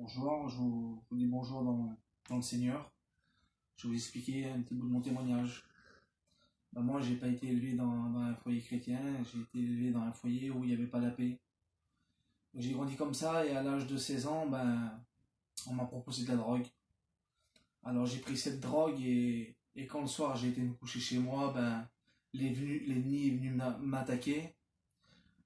Bonjour, je vous dis bonjour dans le Seigneur. Je vais vous expliquer un petit bout de mon témoignage. Moi, j'ai pas été élevé dans un foyer chrétien, j'ai été élevé dans un foyer où il n'y avait pas la paix. J'ai grandi comme ça et à l'âge de 16 ans, on m'a proposé de la drogue. Alors j'ai pris cette drogue et quand le soir j'ai été me coucher chez moi, l'ennemi est venu m'attaquer.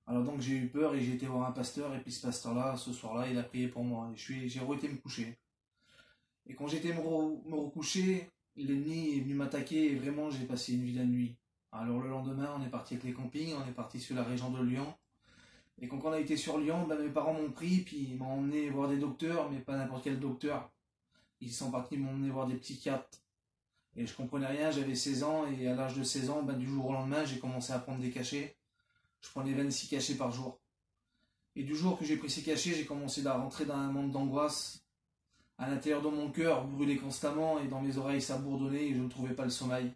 Alors donc j'ai eu peur et j'ai été voir un pasteur et puis ce pasteur-là, ce soir-là, il a prié pour moi et j'ai été me coucher. Et quand j'étais me recoucher, l'ennemi est venu m'attaquer et vraiment j'ai passé une vilaine nuit. Alors le lendemain, on est parti avec les campings, on est parti sur la région de Lyon. Et quand on a été sur Lyon, mes parents m'ont pris, puis ils m'ont emmené voir des docteurs, mais pas n'importe quel docteur. Ils sont partis m'emmener voir des psychiatres. Et je comprenais rien, j'avais 16 ans, et à l'âge de 16 ans, du jour au lendemain, j'ai commencé à prendre des cachets. Je prenais 26 cachets par jour. Et du jour que j'ai pris ces cachets, j'ai commencé à rentrer dans un monde d'angoisse. À l'intérieur de mon cœur brûlait constamment et dans mes oreilles ça bourdonnait et je ne trouvais pas le sommeil.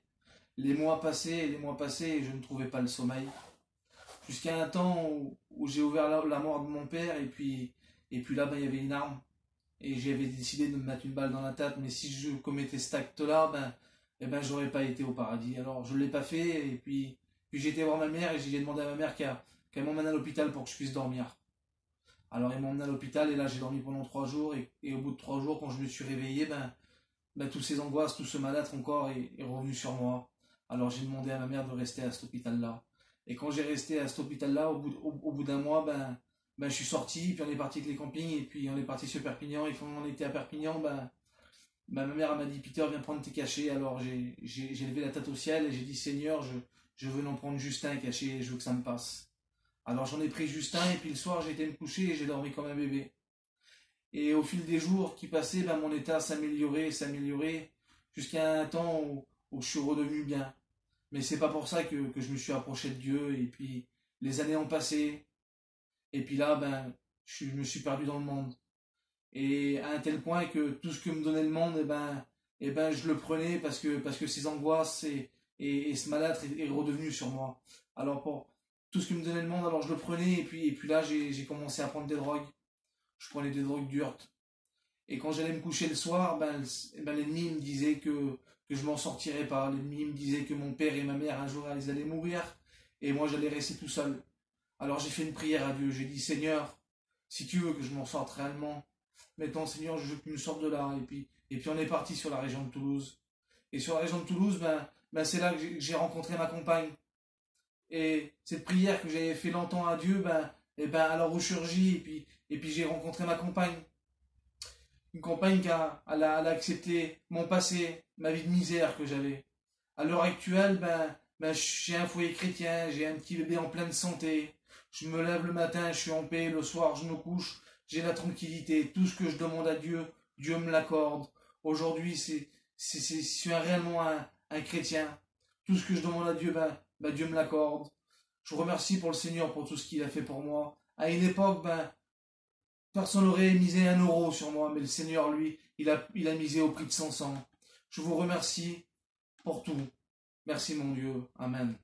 Les mois passaient et je ne trouvais pas le sommeil. Jusqu'à un temps où j'ai ouvert la mort de mon père et puis là il y avait une arme. Et j'avais décidé de me mettre une balle dans la tête, mais si je commettais cet acte-là, j'aurais pas été au paradis. Alors je ne l'ai pas fait et puis j'ai été voir ma mère et j'ai demandé à ma mère qu'elle m'emmène à l'hôpital pour que je puisse dormir. Alors ils m'ont emmené à l'hôpital et là j'ai dormi pendant 3 jours et au bout de 3 jours quand je me suis réveillé, tous ces angoisses, tout ce mal-être encore est revenu sur moi. Alors j'ai demandé à ma mère de rester à cet hôpital-là. Et quand j'ai resté à cet hôpital-là, au bout d'un mois, je suis sorti, puis on est parti avec les campings et puis on est parti sur Perpignan et quand on était à Perpignan, ma mère m'a dit Peter viens prendre tes cachets. Alors j'ai levé la tête au ciel et j'ai dit Seigneur je veux en prendre juste un cachet et je veux que ça me passe. Alors j'en ai pris juste un et puis le soir j'ai été me coucher et j'ai dormi comme un bébé. Et au fil des jours qui passaient, mon état s'améliorait, jusqu'à un temps où je suis redevenu bien. Mais c'est pas pour ça que je me suis approché de Dieu et puis les années ont passé et puis là je me suis perdu dans le monde. Et à un tel point que tout ce que me donnait le monde, je le prenais parce que ces angoisses et ce mal-être est redevenu sur moi. Alors pour tout ce que me donnait le monde, alors je le prenais et puis là j'ai commencé à prendre des drogues. Je prenais des drogues dures. Et quand j'allais me coucher le soir, l'ennemi me disait que je m'en sortirais pas. L'ennemi me disait que mon père et ma mère un jour ils allaient mourir et moi j'allais rester tout seul. Alors j'ai fait une prière à Dieu. J'ai dit Seigneur, si tu veux que je m'en sorte réellement, maintenant Seigneur, je veux que tu me sortes de là. Et puis on est parti sur la région de Toulouse. Et sur la région de Toulouse, c'est là que j'ai rencontré ma compagne. Et cette prière que j'avais fait longtemps à Dieu, elle a ressurgi et puis j'ai rencontré ma compagne. Une compagne elle a accepté mon passé, ma vie de misère que j'avais. À l'heure actuelle, j'ai un foyer chrétien, j'ai un petit bébé en pleine santé. Je me lève le matin, je suis en paix, le soir je me couche, j'ai la tranquillité. Tout ce que je demande à Dieu, Dieu me l'accorde. Aujourd'hui, je suis réellement un chrétien. Tout ce que je demande à Dieu, Dieu me l'accorde. Je vous remercie pour le Seigneur, pour tout ce qu'il a fait pour moi. À une époque, personne n'aurait misé 1 euro sur moi, mais le Seigneur, lui, il a misé au prix de son sang. Je vous remercie pour tout. Merci mon Dieu. Amen.